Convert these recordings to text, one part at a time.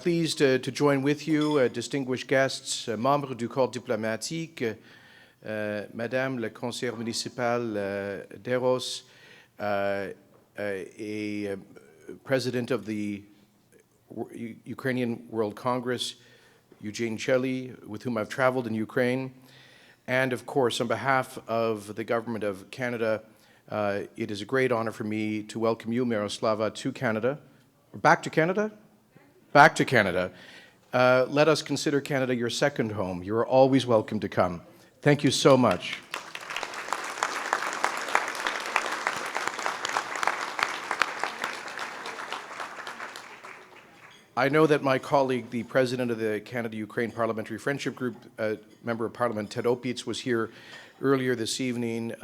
pleased to join with you, distinguished guests, membres du corps diplomatique, Madame la conseillère municipale Deros, a president of the Ukrainian World Congress, Eugene Czolij, with whom I've traveled in Ukraine, and of course, on behalf of the Government of Canada, it is a great honor for me to welcome you, Myroslava, to Canada. Back to Canada? Back to Canada. Let us consider Canada your second home. You are always welcome to come. Thank you so much. I know that my colleague, the president of the Canada-Ukraine Parliamentary Friendship Group, Member of Parliament Ted Opitz, was here earlier this evening,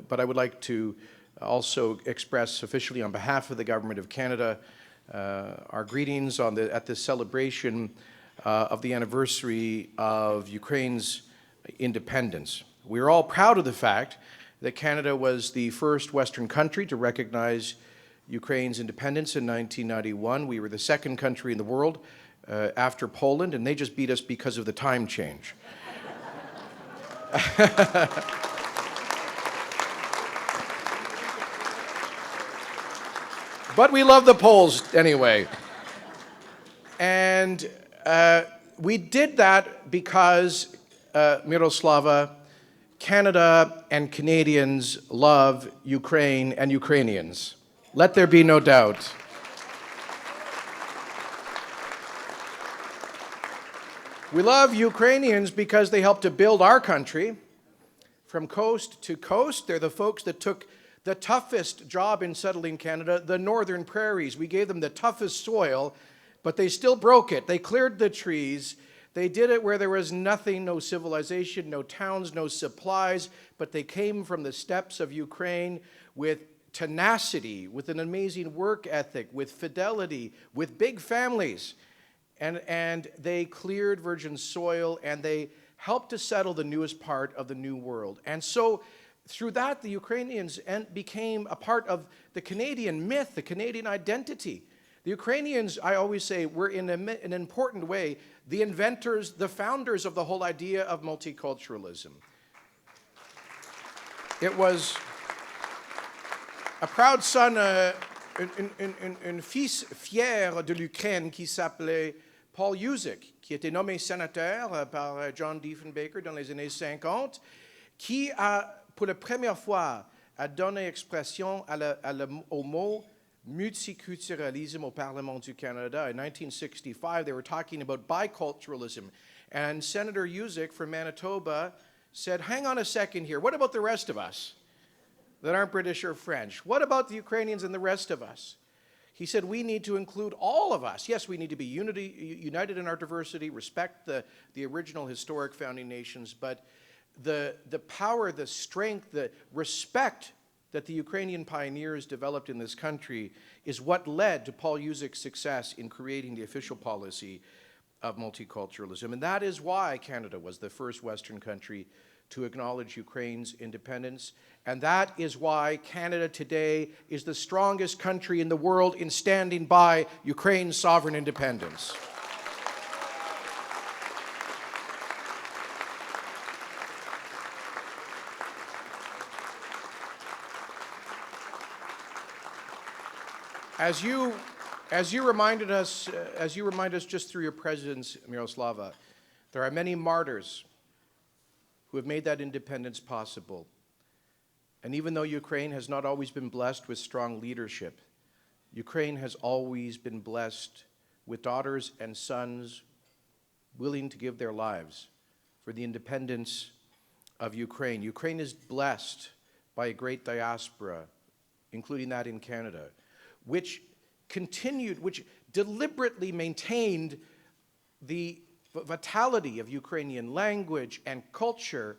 but I would like to also express officially on behalf of the Government of Canada our greetings at this celebration of the anniversary of Ukraine's independence. We are all proud of the fact that Canada was the first Western country to recognize Ukraine's independence in 1991. We were the second country in the world after Poland, and they just beat us because of the time change. But we love the Poles anyway. And we did that because, Myroslava, Canada and Canadians love Ukraine and Ukrainians. Let there be no doubt. We love Ukrainians because they helped to build our country from coast to coast. They're the folks that took the toughest job in settling Canada, the northern prairies. We gave them the toughest soil, but they still broke it. They cleared the trees. They did it where there was nothing, no civilization, no towns, no supplies, but they came from the steppes of Ukraine with tenacity, with an amazing work ethic, with fidelity, with big families. And they cleared virgin soil, and they helped to settle the newest part of the New World. And so through that, the Ukrainians became a part of the Canadian myth, the Canadian identity. The Ukrainians, I always say, were in an important way the inventors, the founders of the whole idea of multiculturalism. It was a proud son, un fils fier de l'Ukraine qui s'appelait Paul Yuzek, qui était nommé sénateur par John Diefenbaker dans les années 50, qui a, pour la première fois, a donné expression au mot multiculturalism au Parlement du Canada. In 1965, they were talking about biculturalism. And Senator Yuzek from Manitoba said, hang on a second here, what about the rest of us that aren't British or French? What about the Ukrainians and the rest of us? He said, we need to include all of us. Yes, we need to be united in our diversity, respect the original historic founding nations, but the power, the strength, the respect that the Ukrainian pioneers developed in this country is what led to Paul Yuzek's success in creating the official policy of multiculturalism. And that is why Canada was the first Western country to acknowledge Ukraine's independence. And that is why Canada today is the strongest country in the world in standing by Ukraine's sovereign independence. As you remind us just through your presence, Myroslava, there are many martyrs who have made that independence possible. And even though Ukraine has not always been blessed with strong leadership, Ukraine has always been blessed with daughters and sons willing to give their lives for the independence of Ukraine. Ukraine is blessed by a great diaspora, including that in Canada, which deliberately maintained the vitality of Ukrainian language and culture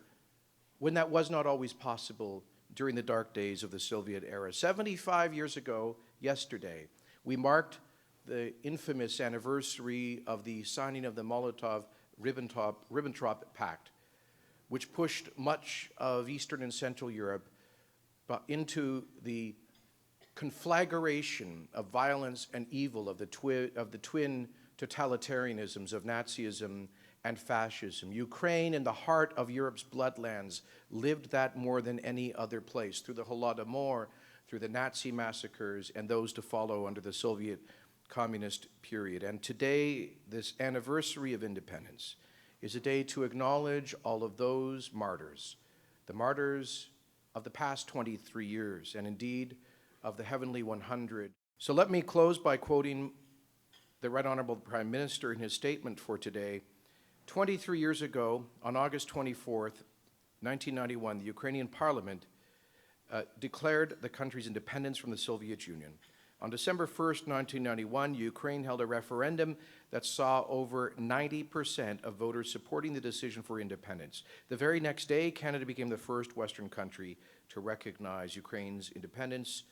when that was not always possible during the dark days of the Soviet era. 75 years ago, yesterday, we marked the infamous anniversary of the signing of the Molotov-Ribbentrop Pact, which pushed much of Eastern and Central Europe into the conflagration of violence and evil of the twin totalitarianisms of Nazism and fascism. Ukraine, in the heart of Europe's bloodlands, lived that more than any other place, through the Holodomor, through the Nazi massacres, and those to follow under the Soviet communist period. And today, this anniversary of independence is a day to acknowledge all of those martyrs, the martyrs of the past 23 years, and indeed of the heavenly 100. So let me close by quoting the Right Honorable Prime Minister in his statement for today. 23 years ago, on August 24th, 1991, the Ukrainian Parliament declared the country's independence from the Soviet Union. On December 1st, 1991, Ukraine held a referendum that saw over 90% of voters supporting the decision for independence. The very next day, Canada became the first Western country to recognize Ukraine's independence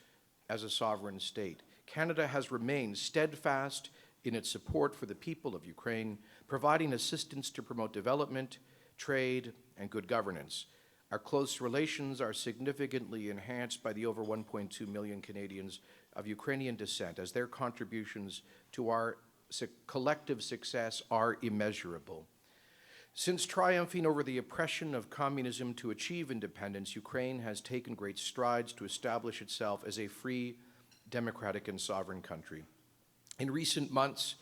as a sovereign state. Canada has remained steadfast in its support for the people of Ukraine, providing assistance to promote development, trade, and good governance. Our close relations are significantly enhanced by the over 1.2 million Canadians of Ukrainian descent, as their contributions to our collective success are immeasurable. Since triumphing over the oppression of communism to achieve independence, Ukraine has taken great strides to establish itself as a free, democratic, and sovereign country. In recent months,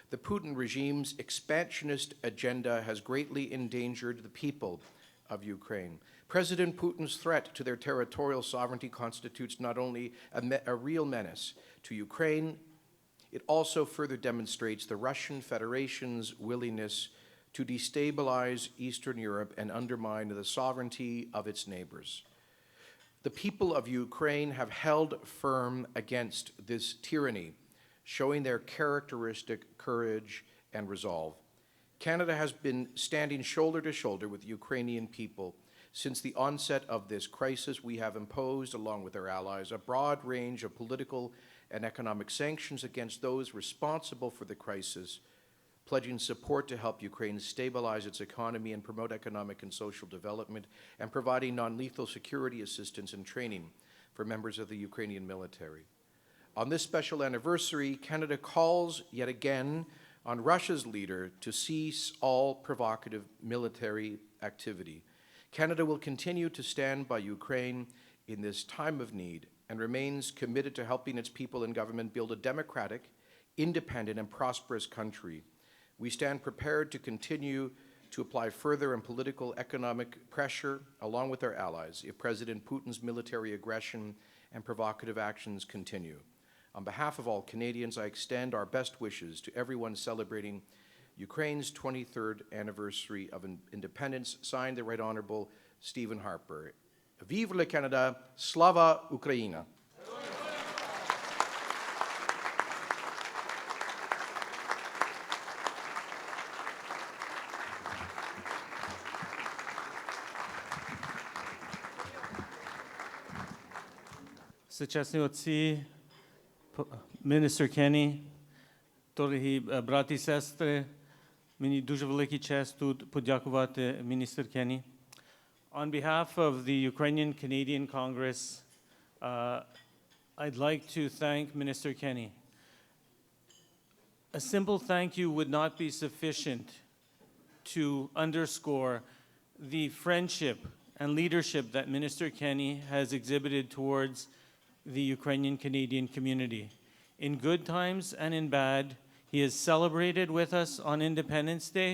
the Putin regime's expansionist agenda has greatly endangered the people of Ukraine. President Putin's threat to their territorial sovereignty constitutes not only a real menace to Ukraine, it also further demonstrates the Russian Federation's willingness to destabilize Eastern Europe and undermine the sovereignty of its neighbors. The people of Ukraine have held firm against this tyranny, showing their characteristic courage and resolve. Canada has been standing shoulder to shoulder with the Ukrainian people. Since the onset of this crisis, we have imposed, along with our allies, a broad range of political and economic sanctions against those responsible for the crisis, pledging support to help Ukraine stabilize its economy and promote economic and social development, and providing non-lethal security assistance and training for members of the Ukrainian military. On this special anniversary, Canada calls yet again on Russia's leader to cease all provocative military activity. Canada will continue to stand by Ukraine in this time of need and remains committed to helping its people and government build a democratic, independent, and prosperous country. We stand prepared to continue to apply further and political economic pressure along with our allies if President Putin's military aggression and provocative actions continue. On behalf of all Canadians, I extend our best wishes to everyone celebrating Ukraine's 23rd anniversary of independence. Signed, the Right Honourable Stephen Harper. Vive le Canada, Slava Ukraina. Сучасні отці, міністр Кенні, дорогі браті і сестри, мені дуже великий честь тут подякувати міністр Кенні. On behalf of the Ukrainian Canadian Congress, I'd like to thank Minister Kenney. A simple thank you would not be sufficient to underscore the friendship and leadership that Minister Kenney has exhibited towards the Ukrainian Canadian community. In good times and in bad, he has celebrated with us on Independence Day,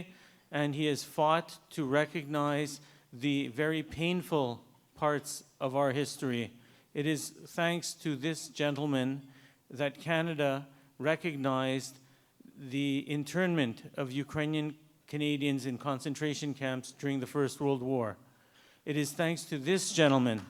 and he has fought to recognize the very painful parts of our history. It is thanks to this gentleman that Canada recognized the internment of Ukrainian Canadians in concentration camps during the First World War. It is thanks to this gentleman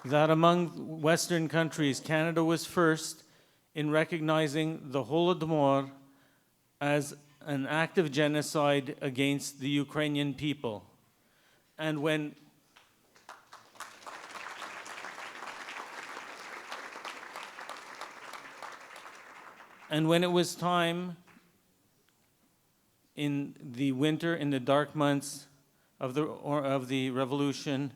that among Western countries, Canada was first in recognizing the Holodomor as an act of genocide against the Ukrainian people. And when it was time in the winter, in the dark months of the revolution,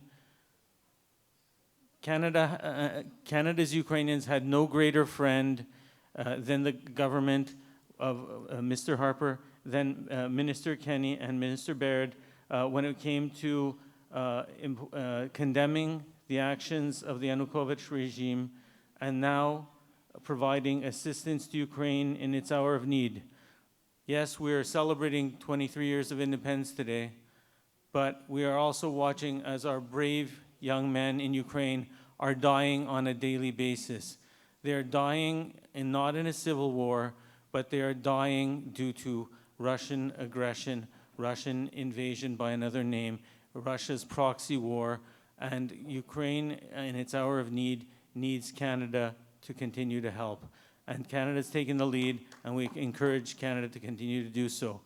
Canada's Ukrainians had no greater friend than the government of Mr. Harper, than Minister Kenney and Minister Baird when it came to condemning the actions of the Yanukovych regime and now providing assistance to Ukraine in its hour of need. Yes, we are celebrating 23 years of independence today, but we are also watching as our brave young men in Ukraine are dying on a daily basis. They are dying not in a civil war, but they are dying due to Russian aggression, Russian invasion by another name, Russia's proxy war, and Ukraine in its hour of need needs Canada to continue to help. And Canada's taken the lead, and we encourage Canada to continue to do so.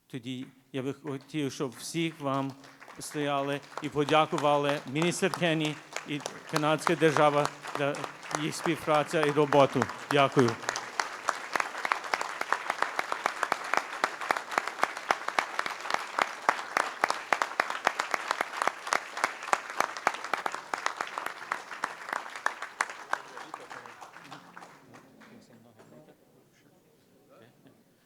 Тоді я би хотів, щоб всіх вам стояли і подякували міністр Кенні і канадська держава за їх співпрацю і роботу. Дякую.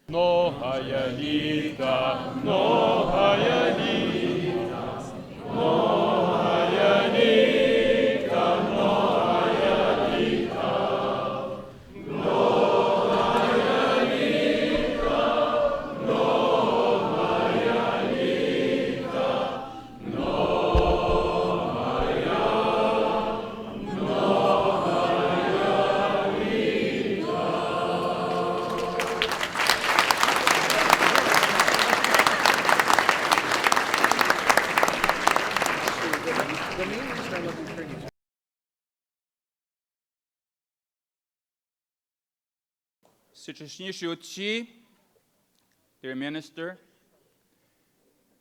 Многая літа, многая літа, многая літа, многая літа, многая літа, многая літа, The main reason I love Ukrainians. Всечесніші отці, dear minister,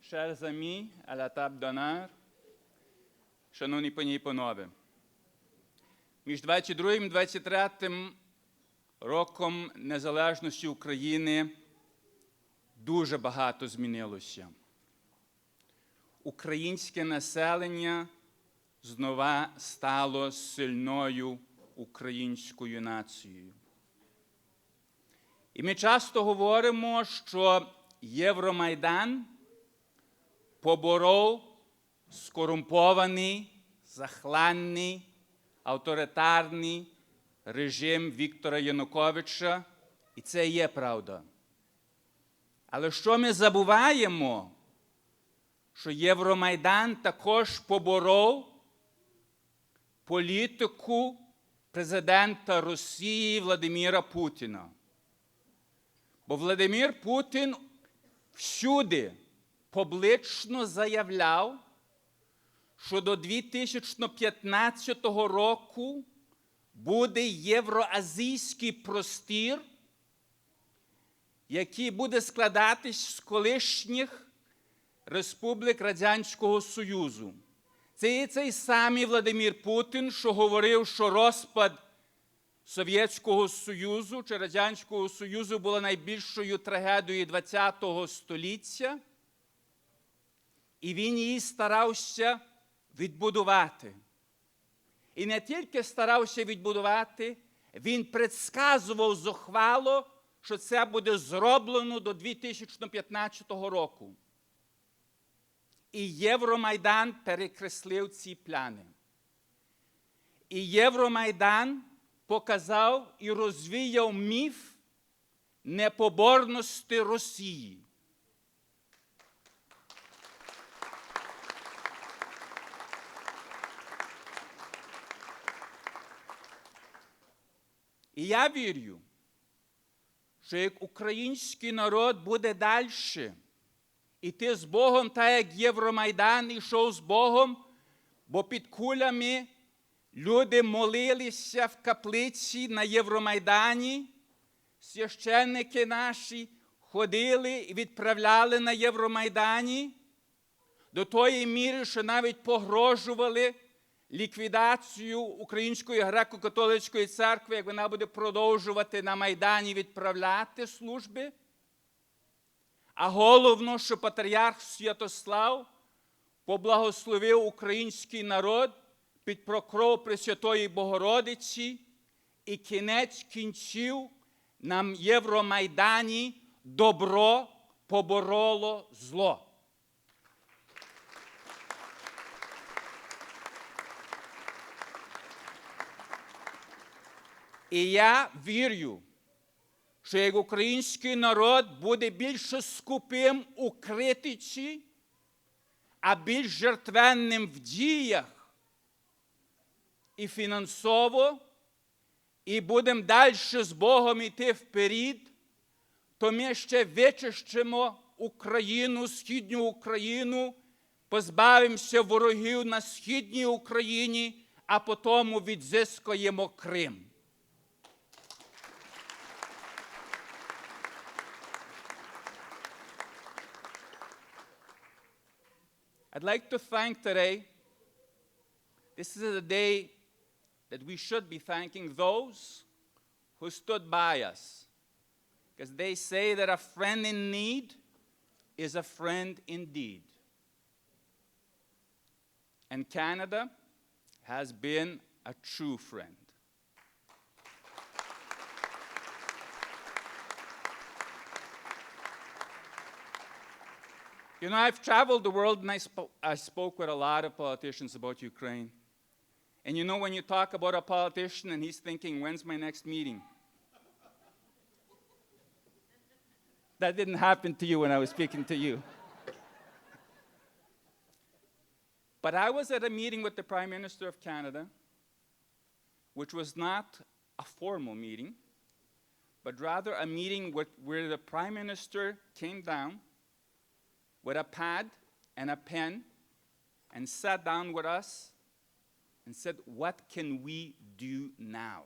chers amis à la table d'honneur, шановні пані і панове, між 22 і 23 роком незалежності України дуже багато змінилося. Українське населення знову стало сильною українською нацією. І ми часто говоримо, що Євромайдан поборов скорумпований, захланний, авторитарний режим Віктора Януковича, і це є правда. Але що ми забуваємо? Що Євромайдан також поборов політику президента Росії Владимира Путіна. Бо Владимир Путін всюди публічно заявляв, що до 2015 року буде євроазійський простір, який буде складатись з колишніх республік Радянського Союзу. Це є цей самий Владимир Путін, що говорив, що розпад Совєтського Союзу чи Радянського Союзу була найбільшою трагедією ХХ століття, і він її старався відбудувати. І не тільки старався відбудувати, він предсказував зухвало, що це буде зроблено до 2015 року. І Євромайдан перекреслив ці плани. І Євромайдан показав і розвіяв міф непоборності Росії. І я вірю, що як український народ буде далі іти з Богом, так як Євромайдан йшов з Богом, бо під кулями люди молилися в каплиці на Євромайдані, священники наші ходили і відправляли на Євромайдані, до тої міри, що навіть погрожували ліквідацію Української греко-католицької церкви, як вона буде продовжувати на Майдані відправляти служби. А головно, що патріарх Святослав поблагословив український народ під покров Пресвятої Богородиці, і кінець кінців на Євромайдані добро побороло зло. І я вірю, що як український народ буде більше скупим у критиці, а більш жертвенним в діях і фінансово, і будемо далі з Богом йти вперед, то ми ще вичищимо Україну, Східню Україну, позбавимося ворогів на Східній Україні, а потім відзискуємо Крим. I'd like to thank today, this is a day that we should be thanking those who stood by us. Because they say that a friend in need is a friend indeed. And Canada has been a true friend. You know, I've traveled the world and I spoke with a lot of politicians about Ukraine. And you know, when you talk about a politician and he's thinking, when's my next meeting? That didn't happen to you when I was speaking to you. But I was at a meeting with the Prime Minister of Canada, which was not a formal meeting, but rather a meeting where the Prime Minister came down with a pad and a pen and sat down with us and said, what can we do now?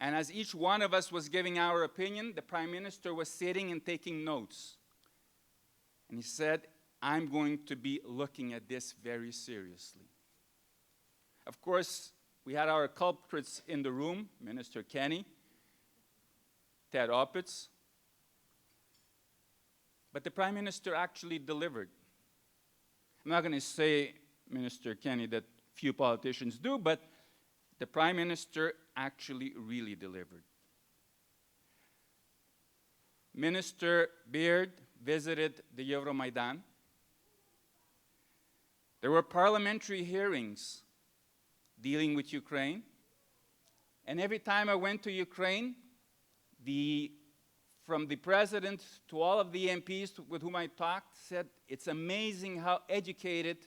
And as each one of us was giving our opinion, the Prime Minister was sitting and taking notes. And he said, I'm going to be looking at this very seriously. Of course, we had our culprits in the room, Minister Kenney, Ted Opitz. But the Prime Minister actually delivered. I'm not going to say, Minister Kenney, that few politicians do, but the Prime Minister actually really delivered. Minister Beard visited the Euromaidan. There were parliamentary hearings dealing with Ukraine. And every time I went to Ukraine, from the president to all of the MPs with whom I talked said, it's amazing how educated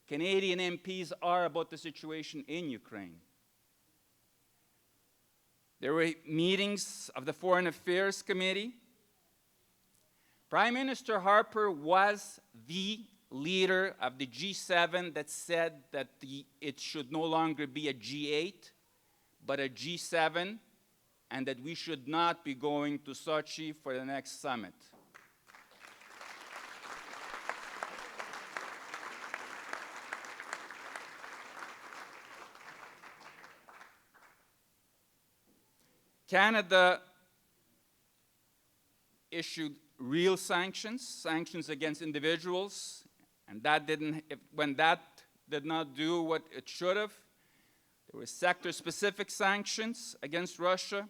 Canadian MPs are about the situation in Ukraine. There were meetings of the Foreign Affairs Committee. Prime Minister Harper was the leader of the G7 that said that it should no longer be a G8, but a G7, and that we should not be going to Sochi for the next summit. Canada issued real sanctions against individuals, and when that did not do what it should have, there were sector-specific sanctions against Russia.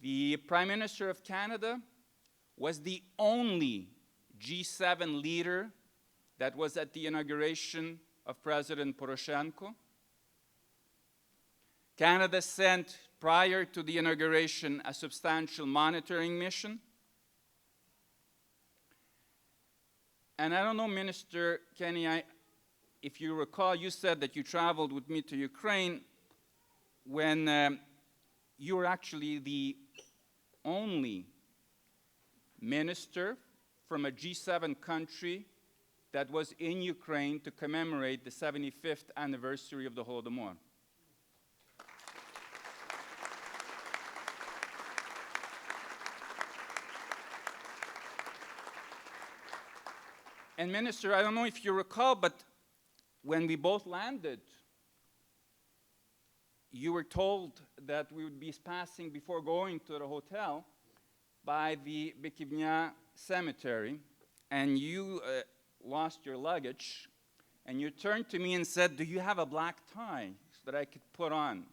The Prime Minister of Canada was the only G7 leader that was at the inauguration of President Poroshenko. Canada sent, prior to the inauguration, a substantial monitoring mission. And I don't know, Minister Kenney, if you recall, you said that you traveled with me to Ukraine when you were actually the only minister from a G7 country that was in Ukraine to commemorate the 75th anniversary of the Holodomor. And Minister, I don't know if you recall, but when we both landed, you were told that we would be passing before going to the hotel by the Bykivnya cemetery, and you lost your luggage, and you turned to me and said, "Do you have a black tie that I could put on?"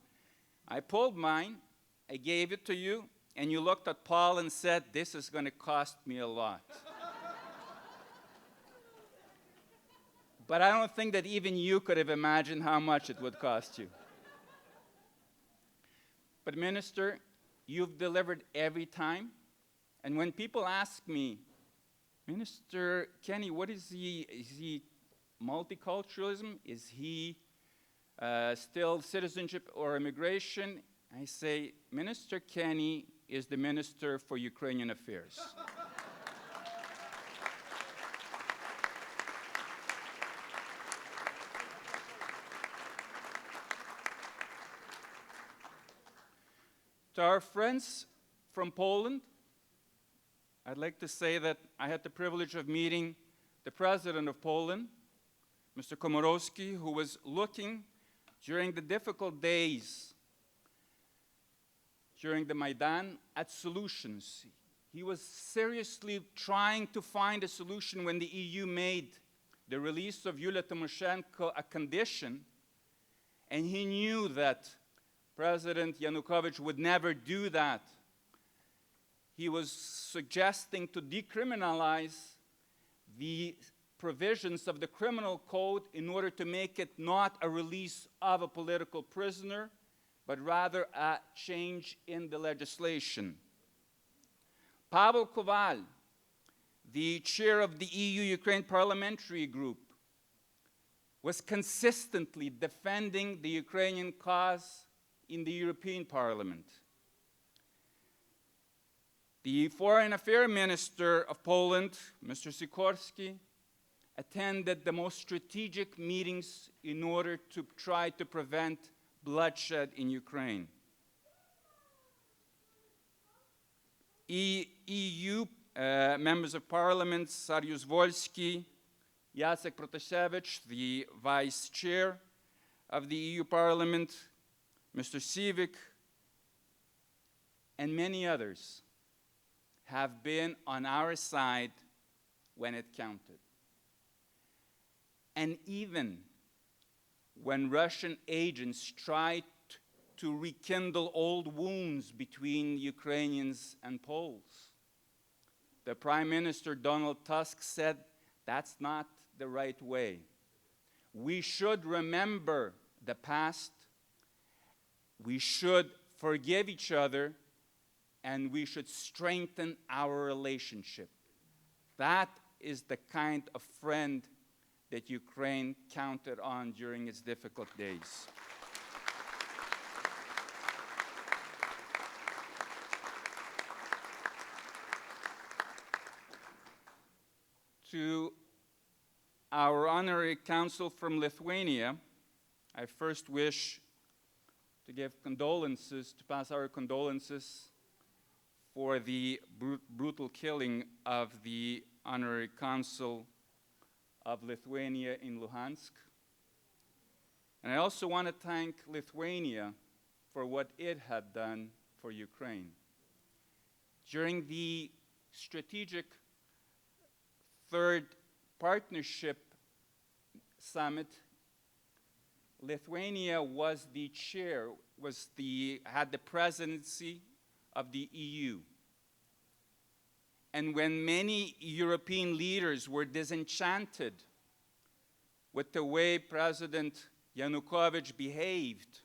I pulled mine, I gave it to you, and you looked at Paul and said, "This is going to cost me a lot." But I don't think that even you could have imagined how much it would cost you. But Minister, you've delivered every time. And when people ask me, "Minister Kenney, what is he? Is he multiculturalism? Is he still citizenship or immigration?" I say, Minister Kenney is the Minister for Ukrainian Affairs. To our friends from Poland, I'd like to say that I had the privilege of meeting the President of Poland, Mr. Komorowski, who was looking during the difficult days during the Maidan at solutions. He was seriously trying to find a solution when the EU made the release of Yulia Tymoshenko a condition, and he knew that President Yanukovych would never do that. He was suggesting to decriminalize the provisions of the criminal code in order to make it not a release of a political prisoner, but rather a change in the legislation. Pavel Koval, the chair of the EU-Ukraine Parliamentary Group, was consistently defending the Ukrainian cause in the European Parliament. The Foreign Affairs Minister of Poland, Mr. Sikorski, attended the most strategic meetings in order to try to prevent bloodshed in Ukraine. EU members of Parliament, Saryusz Wolski, Jacek Protasevich, the Vice Chair of the EU Parliament, Mr. Sivik, and many others have been on our side when it counted. And even when Russian agents tried to rekindle old wounds between Ukrainians and Poles, the Prime Minister Donald Tusk said, "That's not the right way. We should remember the past, we should forgive each other, and we should strengthen our relationship." That is the kind of friend that Ukraine counted on during its difficult days. To our honorary consul from Lithuania, I first wish to give condolences, to pass our condolences for the brutal killing of the honorary consul of Lithuania in Luhansk. And I also want to thank Lithuania for what it had done for Ukraine. During the strategic Third Partnership Summit, Lithuania was the chair, had the presidency of the EU. And when many European leaders were disenchanted with the way President Yanukovych behaved,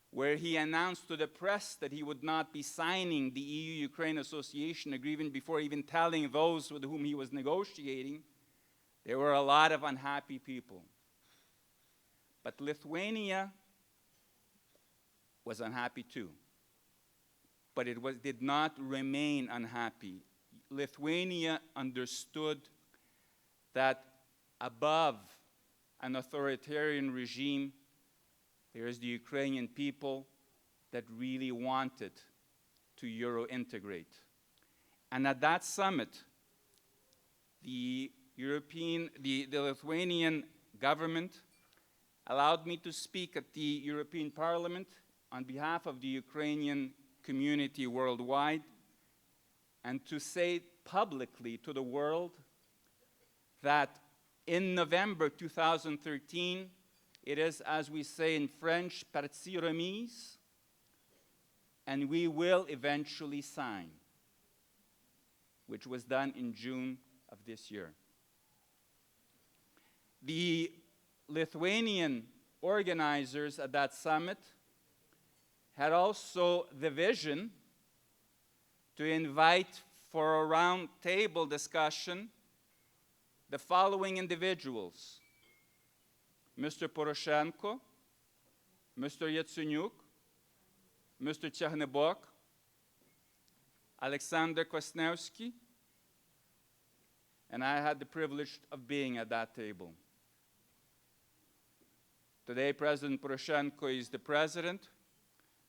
where he announced to the press that he would not be signing the EU-Ukraine Association Agreement before even telling those with whom he was negotiating, there were a lot of unhappy people. But Lithuania was unhappy too. But it did not remain unhappy. Lithuania understood that above an authoritarian regime, there is the Ukrainian people that really wanted to Euro-integrate. And at that summit, the Lithuanian government allowed me to speak at the European Parliament on behalf of the Ukrainian community worldwide, and to say publicly to the world that in November 2013. It is, as we say in French, partie remise, and we will eventually sign, which was done in June of this year. The Lithuanian organizers at that summit had also the vision to invite for a round table discussion the following individuals: Mr. Poroshenko, Mr. Yatsenyuk, Mr. Tcherniybok, Alexander Kwasniewski, and I had the privilege of being at that table. Today, President Poroshenko is the president,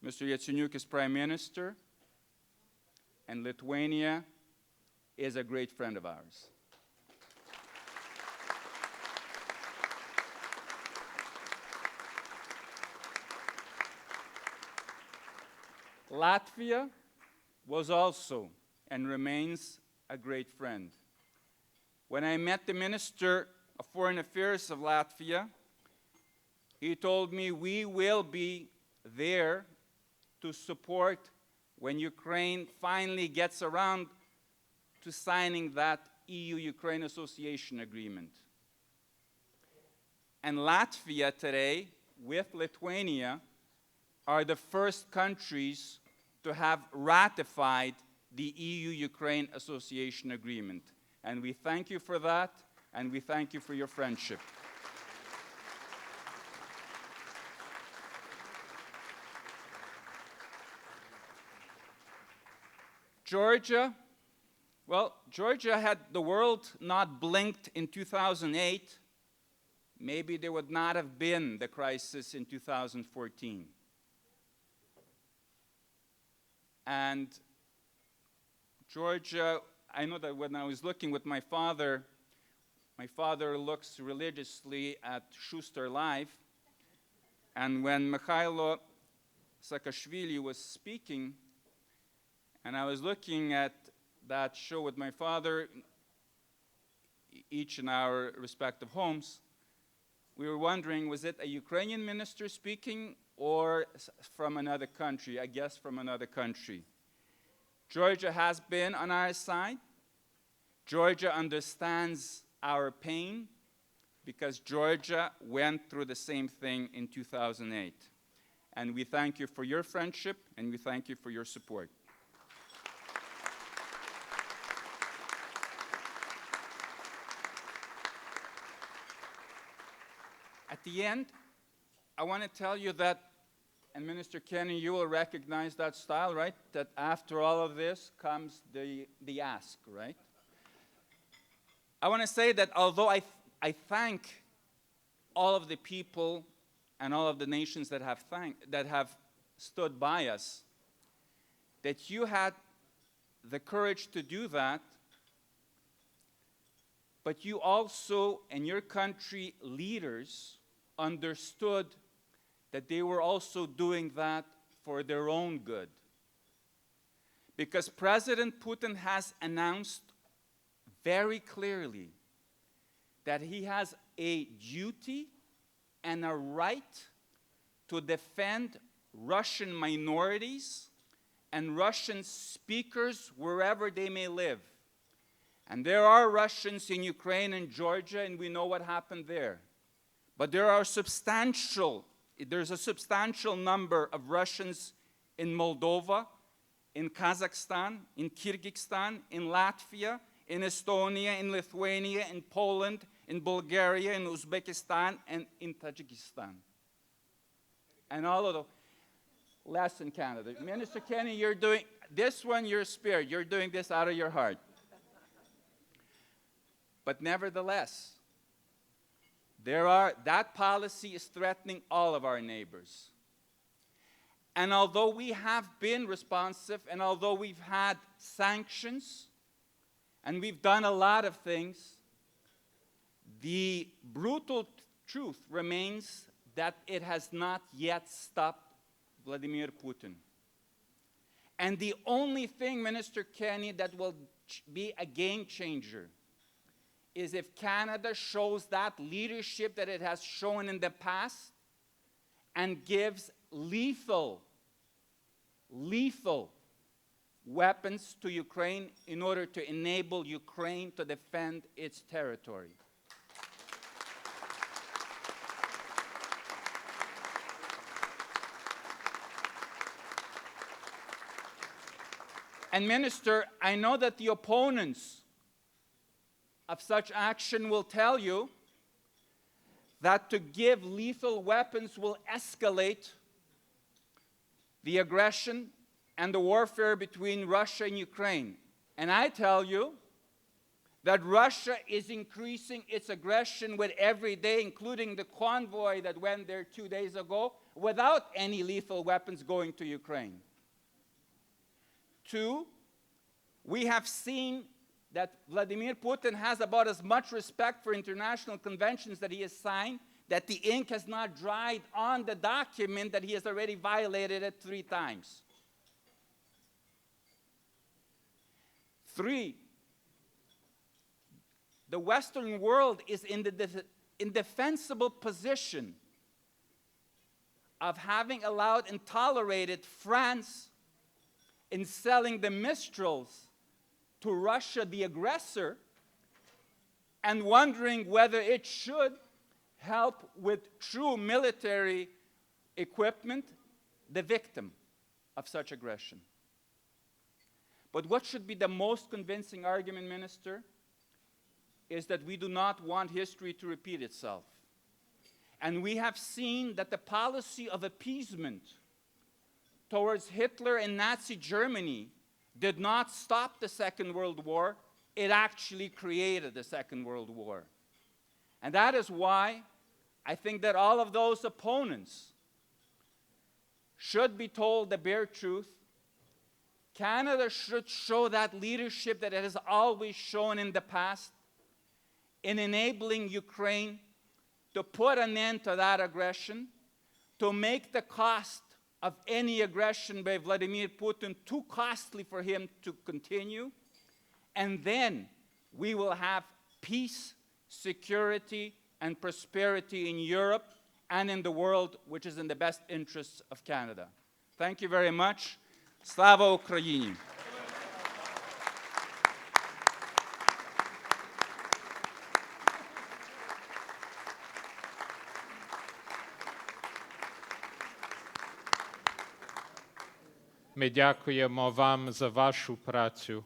Mr. Yatsenyuk is prime minister, and Lithuania is a great friend of ours. Latvia was also and remains a great friend. When I met the Minister of Foreign Affairs of Latvia, he told me we will be there to support when Ukraine finally gets around to signing that EU-Ukraine Association Agreement. And Latvia today, with Lithuania, are the first countries to have ratified the EU-Ukraine Association Agreement. And we thank you for that, and we thank you for your friendship. Georgia, well, Georgia had the world not blinked in 2008, maybe there would not have been the crisis in 2014. And Georgia, I know that when I was looking with my father looks religiously at Schuster Live, and when Mikhailo Saakashvili was speaking, and I was looking at that show with my father, each in our respective homes, we were wondering, was it a Ukrainian minister speaking or from another country? I guess from another country. Georgia has been on our side. Georgia understands our pain because Georgia went through the same thing in 2008. And we thank you for your friendship, and we thank you for your support. At the end, I want to tell you that, and Minister Kenney, you will recognize that style, right? That after all of this comes the ask, right? I want to say that although I thank all of the people and all of the nations that have stood by us, that you had the courage to do that, but you also, and your country leaders, understood that they were also doing that for their own good. Because President Putin has announced very clearly that he has a duty and a right to defend Russian minorities and Russian speakers wherever they may live. And there are Russians in Ukraine and Georgia, and we know what happened there. But there's a substantial number of Russians in Moldova, in Kazakhstan, in Kyrgyzstan, in Latvia, in Estonia, in Lithuania, in Poland, in Bulgaria, in Uzbekistan, and in Tajikistan. And all of the, less in Canada. Minister Kenney, you're doing, this one you're spared. You're doing this out of your heart. But nevertheless, that policy is threatening all of our neighbors. And although we have been responsive, and although we've had sanctions, and we've done a lot of things, the brutal truth remains that it has not yet stopped Vladimir Putin. And the only thing, Minister Kenney, that will be a game changer is if Canada shows that leadership that it has shown in the past and gives lethal weapons to Ukraine in order to enable Ukraine to defend its territory. And Minister, I know that the opponents of such action will tell you that to give lethal weapons will escalate the aggression and the warfare between Russia and Ukraine. And I tell you that Russia is increasing its aggression with every day, including the convoy that went there 2 days ago, without any lethal weapons going to Ukraine. 2, we have seen that Vladimir Putin has about as much respect for international conventions that he has signed, that the ink has not dried on the document that he has already violated it 3 times. 3, the Western world is in the indefensible position of having allowed and tolerated France in selling the Mistrals to Russia, the aggressor, and wondering whether it should help with true military equipment the victim of such aggression. But what should be the most convincing argument, Minister, is that we do not want history to repeat itself. And we have seen that the policy of appeasement towards Hitler and Nazi Germany did not stop the Second World War, it actually created the Second World War. And that is why I think that all of those opponents should be told the bare truth. Canada should show that leadership that it has always shown in the past in enabling Ukraine to put an end to that aggression, to make the cost of any aggression by Vladimir Putin too costly for him to continue, and then we will have peace, security, and prosperity in Europe and in the world, which is in the best interests of Canada. Thank you very much. Slava Ukraini! Ми дякуємо вам за вашу працю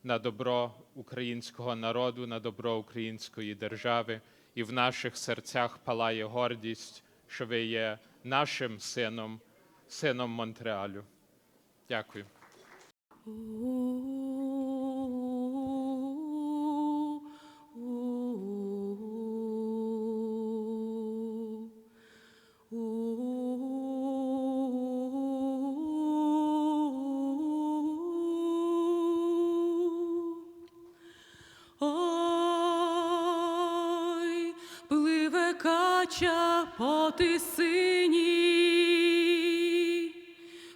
на добро українського народу, на добро української держави. І в наших серцях палає гордість, що ви є нашим сином, сином Монреалю. Дякую. Кача по тисині,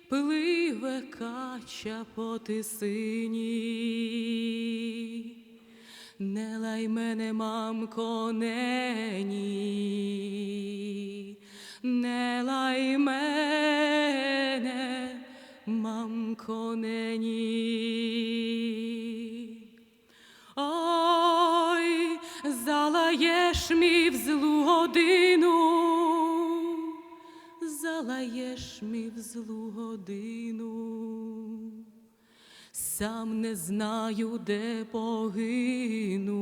пливе кача по тисині, не лай мене, мамко, нені, не лай мене, мамко, нені. Ой, залаєш мій в злу годину, залаєш мій в злу годину, сам не знаю, де погину,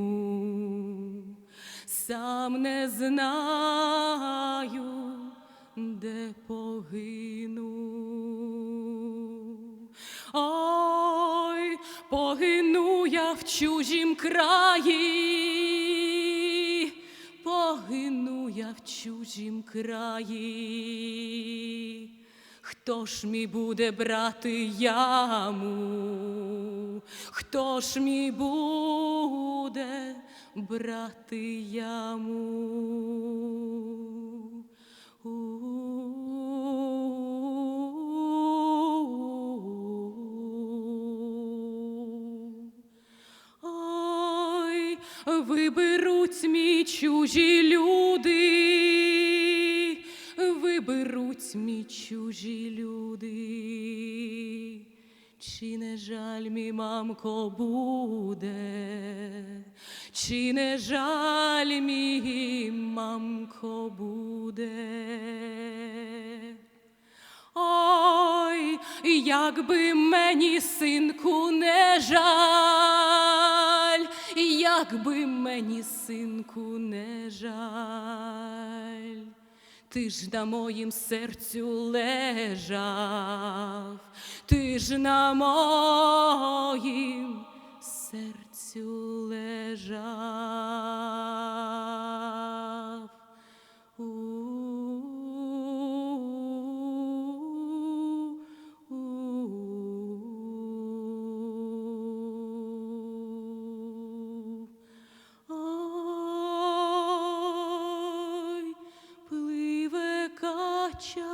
сам не знаю, де погину. Ой, погину я в чужім краї, погину я в чужім краї. Хто ж мій буде брати яму? Хто ж мій буде брати яму? Виберуть мій чужі люди, виберуть мій чужі люди. Чи не жаль мій, мамко, буде, чи не жаль мій, мамко, буде. Ой, якби мені, синку, не жаль, якби мені, синку, не жаль. Ти ж на моїм серцю лежав, ти ж на моїм серцю лежав. Ой, пливе кача